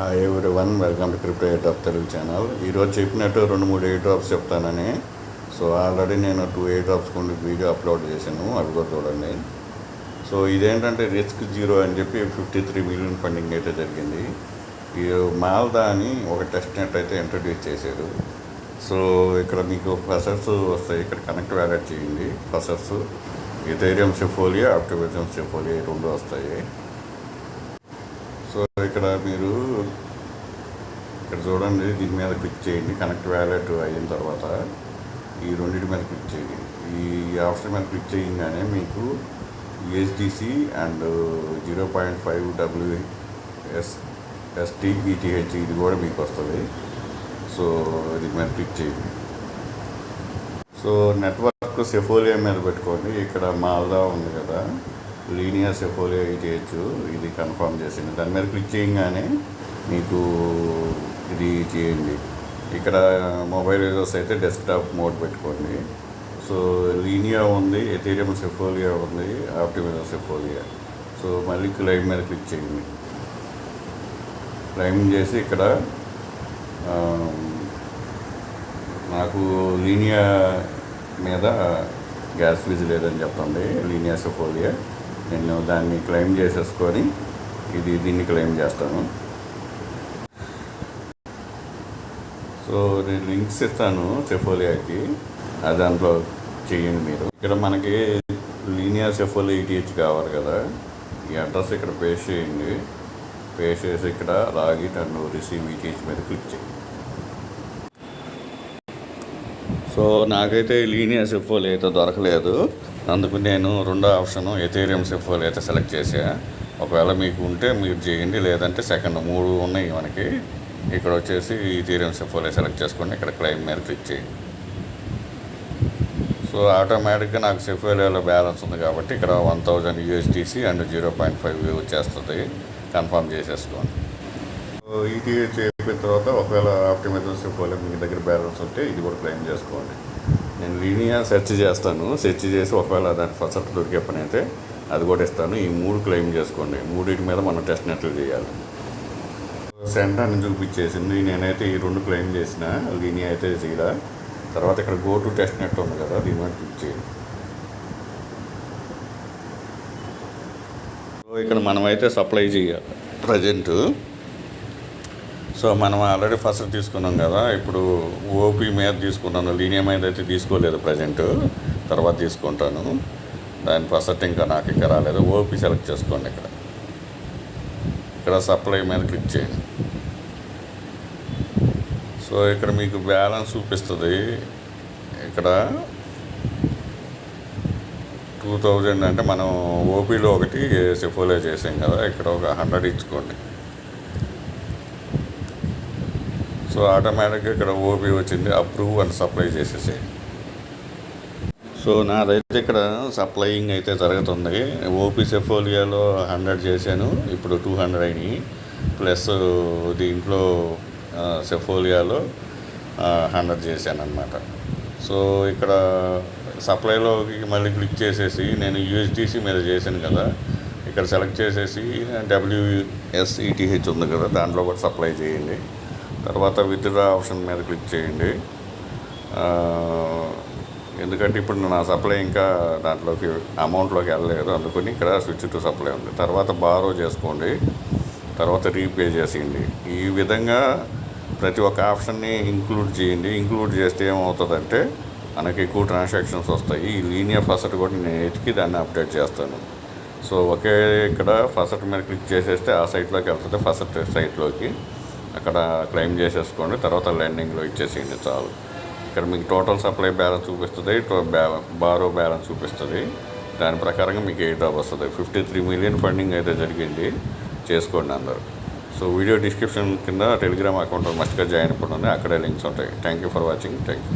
ఎవరి one welcome to crypto air drop Telugu channel. ఈరోజు చెప్పినట్టు 2-3 ఎయిర్ డ్రాప్స్ చెప్తానని. సో ఆల్రెడీ నేను 2 ఎయిర్ డ్రాప్స్ కొన్ని వీడియో అప్లోడ్ చేశాను, అవి కూడా చూడండి. సో ఇదేంటంటే రిస్క్ జీరో అని చెప్పి 53 మిలియన్ ఫండింగ్ అయితే జరిగింది. ఈ మాల్దా అని ఒక టెస్ట్ నెట్ అయితే ఇంట్రడ్యూస్ చేశారు. సో ఇక్కడ మీకు ఫసర్స్ వస్తాయి, ఇక్కడ కనెక్ట్ వ్యాలెట్ చేయండి. ఫసర్స్ ఇథేరియం సెఫోలియా, ఆప్టిమిజం సెఫోలియా ఈ రెండు వస్తాయి. సో ఇక్కడ మీరు ఇక్కడ చూడండి, దీని మీద క్లిక్ చేయండి. కనెక్ట్ వ్యాలెట్ అయిన తర్వాత ఈ రెండింటి మీద క్లిక్ చేయండి. ఈ ఆప్షన్ మీద క్లిక్ చేయగానే మీకు యూఎస్డిసి అండ్ 0.5 WSST ETH ఇది కూడా మీకు వస్తుంది. సో దీని మీద క్లిక్ చేయండి. సో నెట్వర్క్ సెఫోలియా మీద పెట్టుకోండి. ఇక్కడ మాల్దా ఉంది కదా, లీనియా సెఫోలియా ETH ఇది కన్ఫర్మ్ చేసింది. దాని మీద క్లిక్ చేయగానే మీకు ఇది చేయండి. ఇక్కడ మొబైల్ యూజర్స్ అయితే డెస్క్టాప్ మోడ్ పెట్టుకోండి. సో లీనియా ఉంది, ఎథీరియం సెఫోలియా ఉంది, ఆప్టిమిజం సెఫోలియా. సో మళ్ళీ క్లైమ్ మీద క్లిక్ చేయండి. క్లైమ్ చేసి ఇక్కడ నాకు లీనియా మీద గ్యాస్ ఫీజు లేదని చెప్పండి, లీనియా సెఫోలియా. నేను దాన్ని క్లెయిమ్ చేసేసుకొని దీన్ని క్లెయిమ్ చేస్తాను. సో నేను లింక్స్ ఇస్తాను సెఫోలియాకి, అది దాంట్లో చేయండి మీరు. ఇక్కడ మనకి లీనియా సెఫోలియా ETH కావాలి కదా, ఈ అడ్రస్ ఇక్కడ పేస్ట్ చేయండి. పేస్ట్ చేసి ఇక్కడ లాగిన్ అండ్ రిసీవ్ ETH మీద క్లిక్ చేయండి. సో నాకైతే లీనియా సెఫోలియా అయితే దొరకలేదు, అందుకు నేను రెండో ఆప్షను ఎథీరియం సెఫోలియా అయితే సెలెక్ట్ చేసా. ఒకవేళ మీకు ఉంటే మీరు చేయండి, లేదంటే సెకండ్ 3 ఉన్నాయి మనకి. ఇక్కడ వచ్చేసి ఎథీరియం సెఫోలియా సెలెక్ట్ చేసుకోండి. ఇక్కడ క్లెయిమ్ మీద క్లిక్ చేయండి. సో ఆటోమేటిక్గా నాకు సెఫోలియాలో బ్యాలెన్స్ ఉంది కాబట్టి ఇక్కడ 1000 USDC అండ్ 0.5 వచ్చేస్తుంది. కన్ఫర్మ్ చేసేసుకోండి. సో ETH అయిపోయిన తర్వాత ఒకవేళ ఆప్టిమైజర్ సెఫోలియా మీ దగ్గర బ్యాలెన్స్ ఉంటే ఇది కూడా క్లెయిమ్ చేసుకోండి. నేను లీనియా సెర్చ్ చేస్తాను. సెర్చ్ చేసి ఒకవేళ దాని ఫస్ట్ దొరికే పని అయితే అది కూడా ఇస్తాను. ఈ 3 క్లెయిమ్ చేసుకోండి. 3 మీద మనం టెస్ట్ నెట్లు చేయాలి. సెంటర్ అని చూపించేసింది. నేనైతే ఈ 2 క్లెయిమ్ చేసిన, లీనియా అయితే చేయడా. తర్వాత ఇక్కడ గో టు టెస్ట్ నెట్ ఉంది కదా, దీని మీద క్లిక్ చేయండి. సో ఇక్కడ మనమైతే సప్లై చేయాలి ప్రజెంట్. సో మనం ఆల్రెడీ ఫస్ట్ తీసుకున్నాం కదా, ఇప్పుడు ఓపీ మీద తీసుకున్నాను. లీనియా మీద అయితే తీసుకోలేదు ప్రజెంట్, తర్వాత తీసుకుంటాను. దాని ఫస్ట్ ఇంకా నాకు ఇక్కడ రాలేదు. ఓపీ సెలెక్ట్ చేసుకోండి. ఇక్కడ సప్లై మీద క్లిక్ చేయండి. సో ఇక్కడ మీకు బ్యాలెన్స్ చూపిస్తుంది. ఇక్కడ 2000 అంటే మనం ఓపీలో ఒకటి సెఫోలియా చేసాం కదా, ఇక్కడ ఒక 100 ఇచ్చుకోండి. సో ఆటోమేటిక్గా ఇక్కడ ఓపీ వచ్చింది. అప్రూవ్ అండ్ సప్లై చేసేసేయండి. సో నాదైతే ఇక్కడ సప్లయింగ్ అయితే జరుగుతుంది. ఓపీ సెఫోలియాలో 100 చేశాను, ఇప్పుడు 200 అయినాయి. ప్లస్ దీంట్లో సెఫోలియాలో 100 చేశాను అన్నమాట. సో ఇక్కడ సప్లైలోకి మళ్ళీ క్లిక్ చేసేసి నేను USDC మీద చేశాను కదా, ఇక్కడ సెలెక్ట్ చేసేసి WSETH ఉంది కదా, దాంట్లో కూడా సప్లై చేయండి. తర్వాత విత్డ్రా ఆప్షన్ మీద క్లిక్ చేయండి. ఎందుకంటే ఇప్పుడు నా సప్లై ఇంకా దాంట్లోకి అమౌంట్లోకి వెళ్ళలేదు, అందుకని ఇక్కడ స్విచ్ టు సప్లై ఉంది. తర్వాత బారో చేసుకోండి, తర్వాత రీపే చేసేయండి. ఈ విధంగా ప్రతి ఒక్క ఆప్షన్ని ఇంక్లూడ్ చేయండి. ఇంక్లూడ్ చేస్తే ఏమవుతుందంటే మనకి ఎక్కువ ట్రాన్సాక్షన్స్ వస్తాయి. ఈ లీనియా ఫస్ట్ కూడా నేను ఎతికి దాన్ని అప్డేట్ చేస్తాను. సో ఒకే ఇక్కడ ఫస్ట్ మీద క్లిక్ చేసేస్తే ఆ సైట్లోకి వెళ్తుంది, ఫస్ట్ సైట్లోకి. అక్కడ క్లెయిమ్ చేసేసుకోండి, తర్వాత లెండింగ్లో ఇచ్చేసేయండి చాలు. ఇక్కడ మీకు టోటల్ సప్లై బ్యాలెన్స్ చూపిస్తుంది, బారో బ్యాలెన్స్ చూపిస్తుంది. దాని ప్రకారంగా మీకు ఎయిర్ డ్రాప్ వస్తుంది. 53 మిలియన్ ఫండింగ్ అయితే జరిగింది. చేసుకోండి అందరూ. సో వీడియో డిస్క్రిప్షన్ కింద టెలిగ్రామ్ అకౌంట్ మస్ట్గా జాయిన్ అయిపోండి, అక్కడే లింక్స్ ఉంటాయి. Thank you for watching. Thank you.